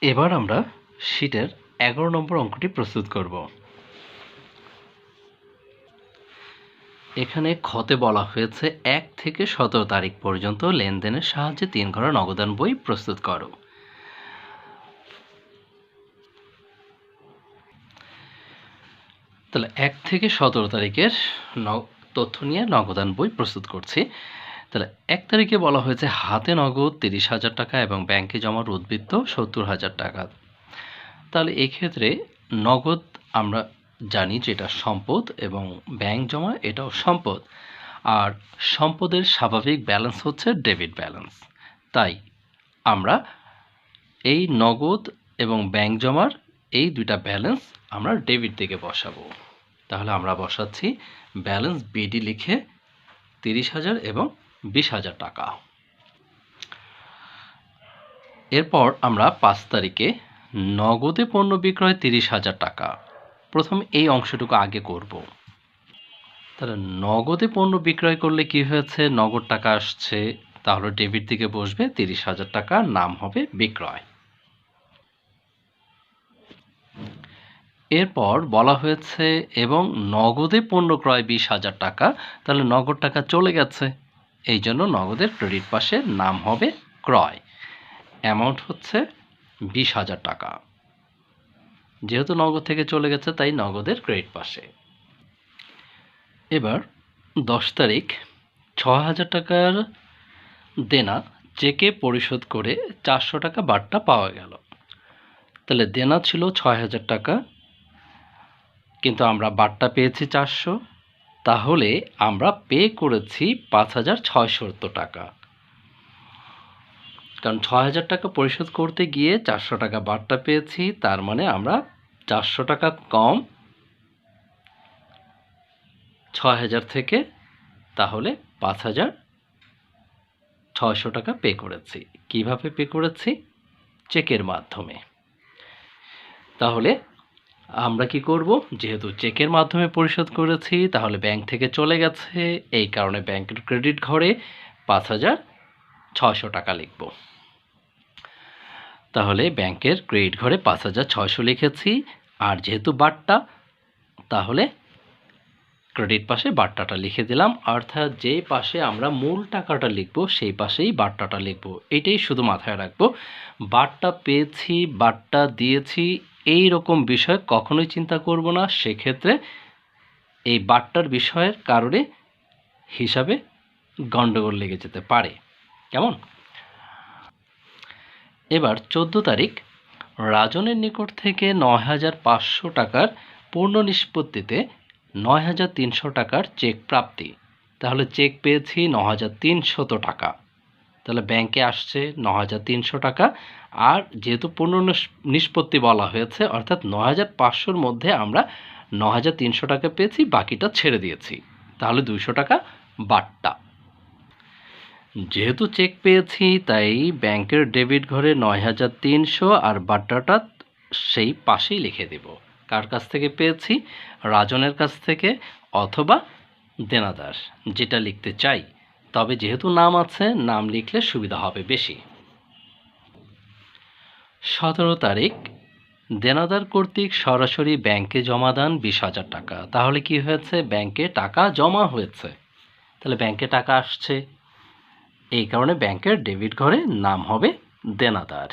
এবার আমরা শীটের 11 নম্বর অঙ্কটি প্রস্তুত করব। এখানে খতে বলা হয়েছে 1 থেকে 17 তারিখ পর্যন্ত লেনদেনের সাহায্যে 3 ঘর নগদান বই প্রস্তুত করো। তাহলে 1 থেকে 17 তারিখের তথ্য নিয়ে নগদান বই প্রস্তুত করছি। তাহলে 1 তারিখে বলা হয়েছে হাতে নগদ 30,000 টাকা এবং ব্যাংকে জমার উদ্বৃত্ত 70,000 টাকা। তাহলে এক্ষেত্রে নগদ আমরা জানি যে এটা সম্পদ এবং ব্যাংক জমা এটাও সম্পদ, আর সম্পদের স্বাভাবিক ব্যালেন্স হচ্ছে ডেবিট ব্যালেন্স। তাই আমরা এই নগদ এবং ব্যাংক জমার এই দুইটা ব্যালেন্স আমরা ডেবিট দিকে বসাবো। তাহলে আমরা বসাচ্ছি ব্যালেন্স বিডি লিখে 30,000 এবং 20,000 টাকা। এরপর আমরা 5 তারিখে নগদে পণ্য বিক্রয় 30,000 টাকা। প্রথমে এই অংশটুকু আগে করব। তাহলে নগদে পণ্য বিক্রয় করলে কি হয়েছে, নগদ টাকা আসছে, তাহলে ডেবিট দিকে বসবে 30,000 টাকা, নাম হবে বিক্রয়। এরপর বলা হয়েছে এবং নগদে পণ্য ক্রয় 20,000 টাকা, তাহলে নগদ টাকা চলে গেছে, এই জন্য নগদের ক্রেডিট পাশে নাম হবে ক্রয়। অ্যামাউন্ট হচ্ছে 20,000 টাকা। যেহেতু নগদ থেকে চলে গেছে তাই নগদের ক্রেডিট পাশে। এবার 10 তারিখ 6,000 টাকার দেনা চেকে পরিশোধ করে 400 টাকা বাট্টা পাওয়া গেল। তাহলে দেনা ছিল 6,000 টাকা, কিন্তু আমরা বাট্টা পেয়েছি 400, তাহলে আমরা পে করেছি 5,670 টাকা। কারণ 6,000 টাকা পরিশোধ করতে গিয়ে 400 টাকা বাট্টা পেয়েছি, তার মানে আমরা 400 টাকা কম 6,000 থেকে, তাহলে 5,600 টাকা পে করেছি। কিভাবে পে করেছি? চেকের মাধ্যমে। তাহলে আমরা কি করব, যেহেতু চেকের মাধ্যমে পরিশোধ করেছি তাহলে ব্যাংক থেকে চলে গেছে, এই কারণে ব্যাংকের ক্রেডিট ঘরে 5,600 টাকা লিখব। তাহলে ব্যাংকের ক্রেডিট ঘরে 5,600 লিখেছি, আর যেহেতু বাট্টা তাহলে ক্রেডিট পাশে বাট্টাটা লিখে দিলাম, অর্থাৎ যে পাশে আমরা মূল টাকাটা লিখব সেই পাশেই বাট্টাটা লিখব। এটাই শুধু মাথায় রাখবো। বাট্টা পেয়েছি, বাট্টা দিয়েছি, এই রকম বিষয় কখনোই চিন্তা করব না। সেক্ষেত্রে এই বাট্টার বিষয়ের কারণে হিসাবে গন্ডগোল লেগে যেতে পারে। কেমন? এবার 14 তারিখ রাজনের নিকট থেকে 9,500 টাকার পূর্ণ নিষ্পত্তিতে 9,300 টাকার চেক প্রাপ্তি। তাহলে চেক পেয়েছি 9,300 টাকা, তাহলে ব্যাংকে আসছে 9,300 টাকা, আর যেহেতু পূর্ণ নিষ্পত্তি বলা হয়েছে অর্থাৎ 9,500-র মধ্যে আমরা 9,300 টাকা পেয়েছি, বাকিটা ছেড়ে দিয়েছি, তাহলে 200 টাকা বাট্টা। যেহেতু চেক পেয়েছি তাই ব্যাংকের ডেবিট ঘরে 9,300 আর বাট্টাটা সেই পাশেই লিখে দেব। কার কাছ থেকে পেয়েছি? রাজনের কাছ থেকে অথবা দেনাদার, যেটা লিখতে চাই। তবে যেহেতু নাম আছে, নাম লিখলে সুবিধা হবে বেশি। 17 তারিখ দেনাদার কর্তৃক সরাসরি ব্যাংকে জমা দেন 20,000 টাকা। তাহলে কি হয়েছে? ব্যাংকে টাকা জমা হয়েছে, তাহলে ব্যাংকে টাকা আসছে, এই কারণে ব্যাংকের ডেবিট ঘরে নাম হবে দেনাদার।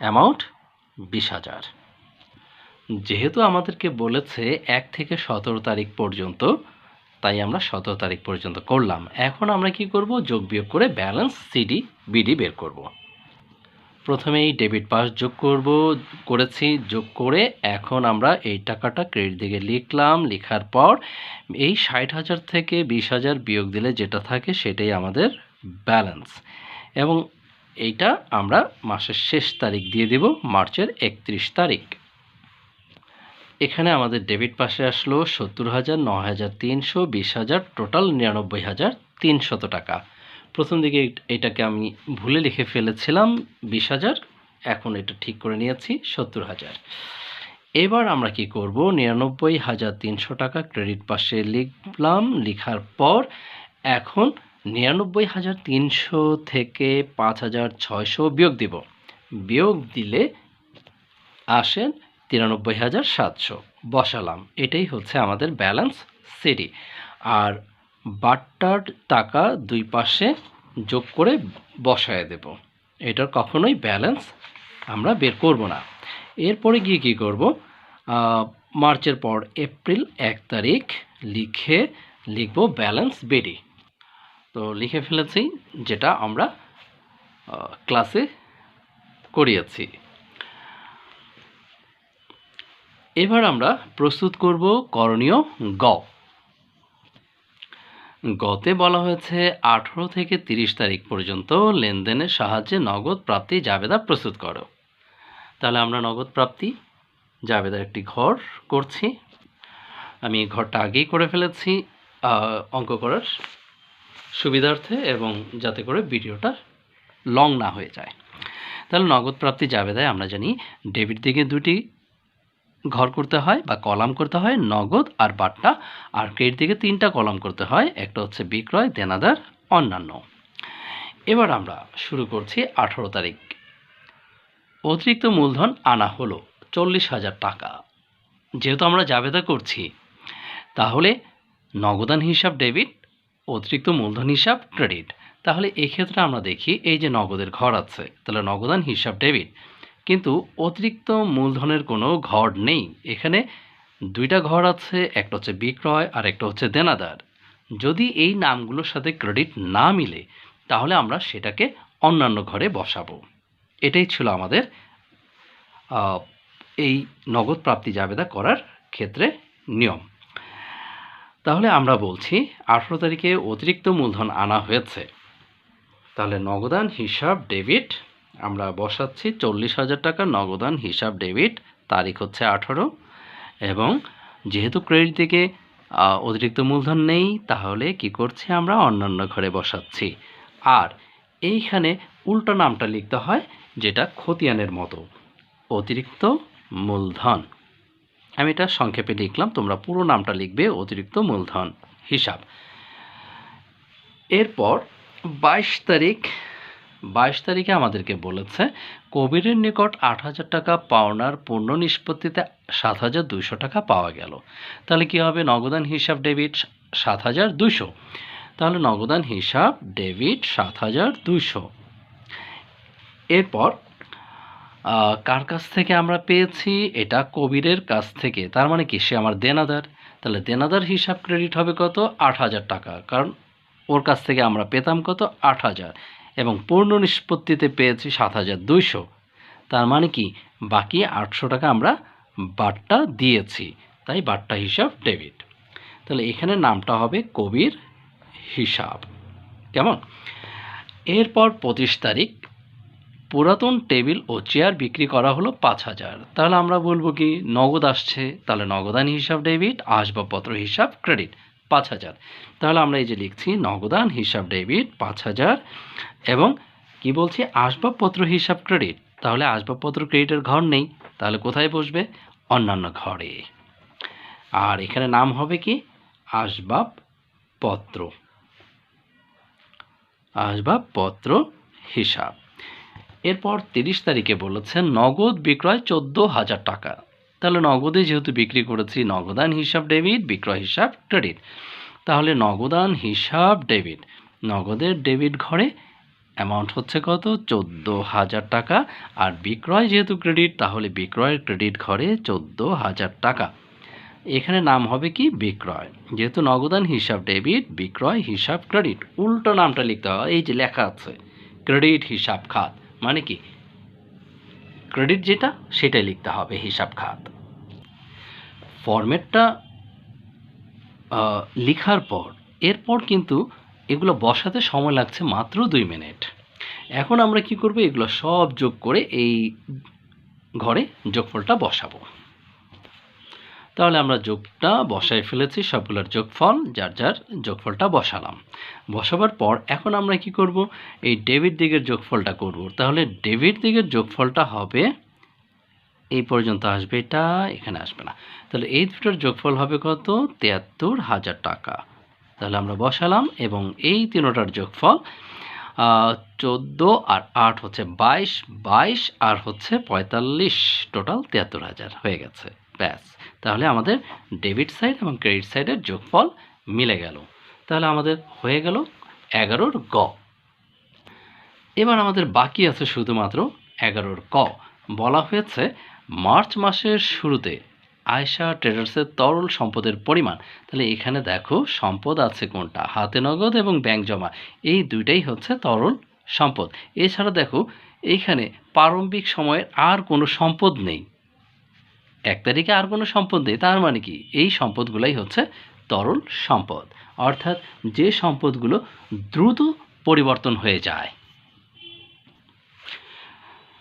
অ্যামাউন্ট 20,000। যেহেতু আমাদেরকে বলেছে 1 থেকে 17 তারিখ পর্যন্ত, তাই আমরা 17 তারিখ পর্যন্ত করলাম। এখন আমরা কি করব? যোগ বিয়োগ করে ব্যালেন্স সিডি বিডি বের করব। প্রথমেই ডেবিট পাস যোগ করেছি, যোগ করে এখন আমরা এই টাকাটা ক্রেডিট দিকে লিখলাম। লেখার পর এই 60,000 থেকে 20,000 বিয়োগ দিলে যেটা থাকে সেটাই আমাদের ব্যালেন্স, এবং এইটা আমরা মাসের শেষ তারিখ দিয়ে দেব, মার্চের 31 তারিখ। এখানে আমাদের ডেবিট পাশে আসলো 70,000, 9,300, 20,000, টোটাল 99,300 টাকা। প্রথম দিকে এটাকে আমি ভুলে লিখে ফেলেছিলাম 20,000, এখন এটা ঠিক করে নিয়েছি 70,000। এবার আমরা কি করব? 99,300 টাকা ক্রেডিট পাশে লিখলাম। লেখার পর এখন 99,300 থেকে 5,600 বিয়োগ দিব। বিয়োগ দিলে আসে 93,700 বসালাম। এটাই হচ্ছে আমাদের ব্যালেন্স সিডি। আর বাট্টার টাকা দুই পাশে যোগ করে বসায় দেব। এটার কখনোই ব্যালেন্স আমরা বের করব না। এরপরে গিয়ে কী করব, মার্চের পর এপ্রিল 1 তারিখ লিখব ব্যালেন্স বিডি। তো লিখে ফেলেছি, যেটা আমরা ক্লাসে করিয়েছি। এবার আমরা প্রস্তুত করব করণীয় গ। গতে বলা হয়েছে 18 থেকে 30 তারিখ পর্যন্ত লেনদেনের সাহায্যে নগদ প্রাপ্তি জাবেদা প্রস্তুত করো। তাহলে আমরা নগদ প্রাপ্তি জাবেদার একটি ঘর করছি। আমি ঘরটা আগেই করে ফেলেছি অঙ্ক করার সুবিধার্থে এবং যাতে করে ভিডিওটা লং না হয়ে যায়। তাহলে নগদ প্রাপ্তি জাবেদায় আমরা জানি ডেবিট দিকে দুটি ঘর করতে হয় বা কলাম করতে হয়, নগদ আর বাট্টা। আর ক্রেডিট দিকে 3টা কলাম করতে হয়, একটা হচ্ছে বিক্রয়, দেনাদার, অন্যান্য। এবার আমরা শুরু করছি 18 তারিখ। অতিরিক্ত মূলধন আনা হলো 40,000 টাকা। যেহেতু আমরা জাবেদা করছি, তাহলে নগদান হিসাব ডেবিট, অতিরিক্ত মূলধন হিসাব ক্রেডিট। তাহলে এক্ষেত্রে আমরা দেখি এই যে নগদের ঘর আছে, তাহলে নগদান হিসাব ডেবিট, কিন্তু অতিরিক্ত মূলধনের কোনো ঘর নেই। এখানে দুইটা ঘর আছে, একটা হচ্ছে বিক্রয় আর একটা হচ্ছে দেনাদার। যদি এই নামগুলোর সাথে ক্রেডিট না মিলে, তাহলে আমরা সেটাকে অন্যান্য ঘরে বসাবো। এটাই ছিল আমাদের এই নগদ প্রাপ্তি জাবেদা করার ক্ষেত্রে নিয়ম। তাহলে আমরা বলছি 18 তারিখে অতিরিক্ত মূলধন আনা হয়েছে, তাহলে নগদান হিসাব ডেবিট আমরা বসাচ্ছি 40,000 টাকা নগদান হিসাব ডেবিট, তারিখ হচ্ছে 18। এবং যেহেতু ক্রেডিট থেকে অতিরিক্ত মূলধন নেই, তাহলে কি করছি আমরা অন্যান্য ঘরে বসাচ্ছি। আর এইখানে উল্টো নামটা লিখতে হয়, যেটা খতিয়ানের মতো, অতিরিক্ত মূলধন। আমি এটা সংক্ষেপে লিখলাম, তোমরা পুরো নামটা লিখবে অতিরিক্ত মূলধন হিসাব। এরপর 22 তারিখে আমাদেরকে বলেছে কবিরের নিকট 8,000 টাকা পাওনার পূর্ণ নিষ্পত্তিতে 7,200 টাকা পাওয়া গেল। তাহলে কি হবে, নগদান হিসাব ডেবিট 7,200। তাহলে নগদান হিসাব ডেবিট 7,200। এরপর কার কাছ থেকে আমরা পেয়েছি, এটা কবিরের কাছ থেকে, তার মানে কি সে আমার দেনাদার। তাহলে দেনাদার হিসাব ক্রেডিট হবে কত, 8,000 টাকা, কারণ ওর কাছ থেকে আমরা পেতাম কত, 8,000, এবং পূর্ণ নিষ্পত্তিতে পেয়েছি 7,200। তার মানে কি বাকি 800 টাকা আমরা বাট্টা দিয়েছি, তাই বাট্টা হিসাব ডেবিট। তাহলে এখানে নামটা হবে কবির হিসাব। কেমন? এরপর 25 তারিখ পুরাতন টেবিল ও চেয়ার বিক্রি করা হলো 5,000। তাহলে আমরা বলবো কি, নগদ আসছে, তাহলে নগদান হিসাব ডেবিট, আসবাবপত্র হিসাব ক্রেডিট 5,000। তাহলে আমরা এই যে লিখছি নগদান হিসাব ডেবিট 5,000, এবং কি বলছি, আসবাবপত্র হিসাব ক্রেডিট। তাহলে আসবাবপত্র ক্রেডিটের ঘর নেই, তাহলে কোথায় বসবে, অন্যান্য ঘরে। আর এখানে নাম হবে কি, আসবাবপত্র হিসাব। এরপর 30 তারিখে বলেছে নগদ বিক্রয় 14,000 টাকা। তাহলে নগদে যেহেতু বিক্রি করেছি, নগদান হিসাব ডেবিট, বিক্রয় হিসাব ক্রেডিট। তাহলে নগদান হিসাব ডেবিট, নগদের ডেবিট ঘরে অ্যামাউন্ট হচ্ছে কত, 14,000 টাকা। আর বিক্রয় যেহেতু ক্রেডিট, তাহলে বিক্রয়ের ক্রেডিট ঘরে 14,000 টাকা। এখানে নাম হবে কি, বিক্রয়। যেহেতু নগদান হিসাব ডেবিট, বিক্রয় হিসাব ক্রেডিট, উল্টো নামটা লিখতে হয়। এই যে লেখা আছে ক্রেডিট হিসাব খাত, মানে কি ক্রেডিট যেটা সেটাই লিখতে হবে হিসাব খাত। ফরম্যাটটা লেখার পর এরপর কিন্তু এগুলো বসাতে সময় লাগছে মাত্র 2 মিনিট। এখন আমরা কি করব, এগুলো সব যোগ করে এই ঘরে যোগফলটা বসাবো। তাহলে আমরা যোগটা বসায় ফেলেছি, সবগুলোর যোগফল, যার যার যোগফলটা বসালাম। বসাবার পর এখন আমরা কি করব, এই ডেবিট দিকের যোগফলটা করব। তাহলে ডেবিট দিকের যোগফলটা হবে, এই পর্যন্ত আসবে, এটা এখানে আসবে না। তাহলে এই দুটোর যোগফল হবে কত, 73,000 টাকা। তাহলে আমরা বসালাম, এবং এই তিনোটার যোগফল 14 আর 8 হচ্ছে 22, 22 আর হচ্ছে 45, টোটাল 73,000 হয়ে গেছে। ব্যাস, তাহলে আমাদের ডেবিট সাইড এবং ক্রেডিট সাইডের যোগফল মিলে গেল। তাহলে আমাদের হয়ে গেল 11 গ। এবার আমাদের বাকি আছে শুধুমাত্র 11 ক। বলা হয়েছে মার্চ মাসের শুরুতে আয়শা ট্রেডার্সের তরল সম্পদের পরিমাণ। তাহলে এখানে দেখো সম্পদ আছে কোনটা, হাতে নগদ এবং ব্যাংক জমা, এই দুইটাই হচ্ছে তরল সম্পদ। এছাড়া দেখো এইখানে প্রারম্ভিক সময়ের আর কোনো সম্পদ নেই, 1 তারিখে আর কোনো সম্পদ নেই। তার মানে কি, এই সম্পদগুলাই হচ্ছে তরল সম্পদ, অর্থাৎ যে সম্পদগুলো দ্রুত পরিবর্তন হয়ে যায়।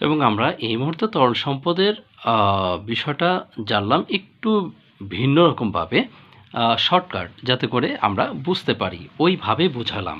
এবং আমরা এই মুহূর্তে তরল সম্পদের বিষয়টা জানলাম একটু ভিন্ন রকমভাবে, শর্টকাট যাতে করে আমরা বুঝতে পারি, ওইভাবে বুঝালাম।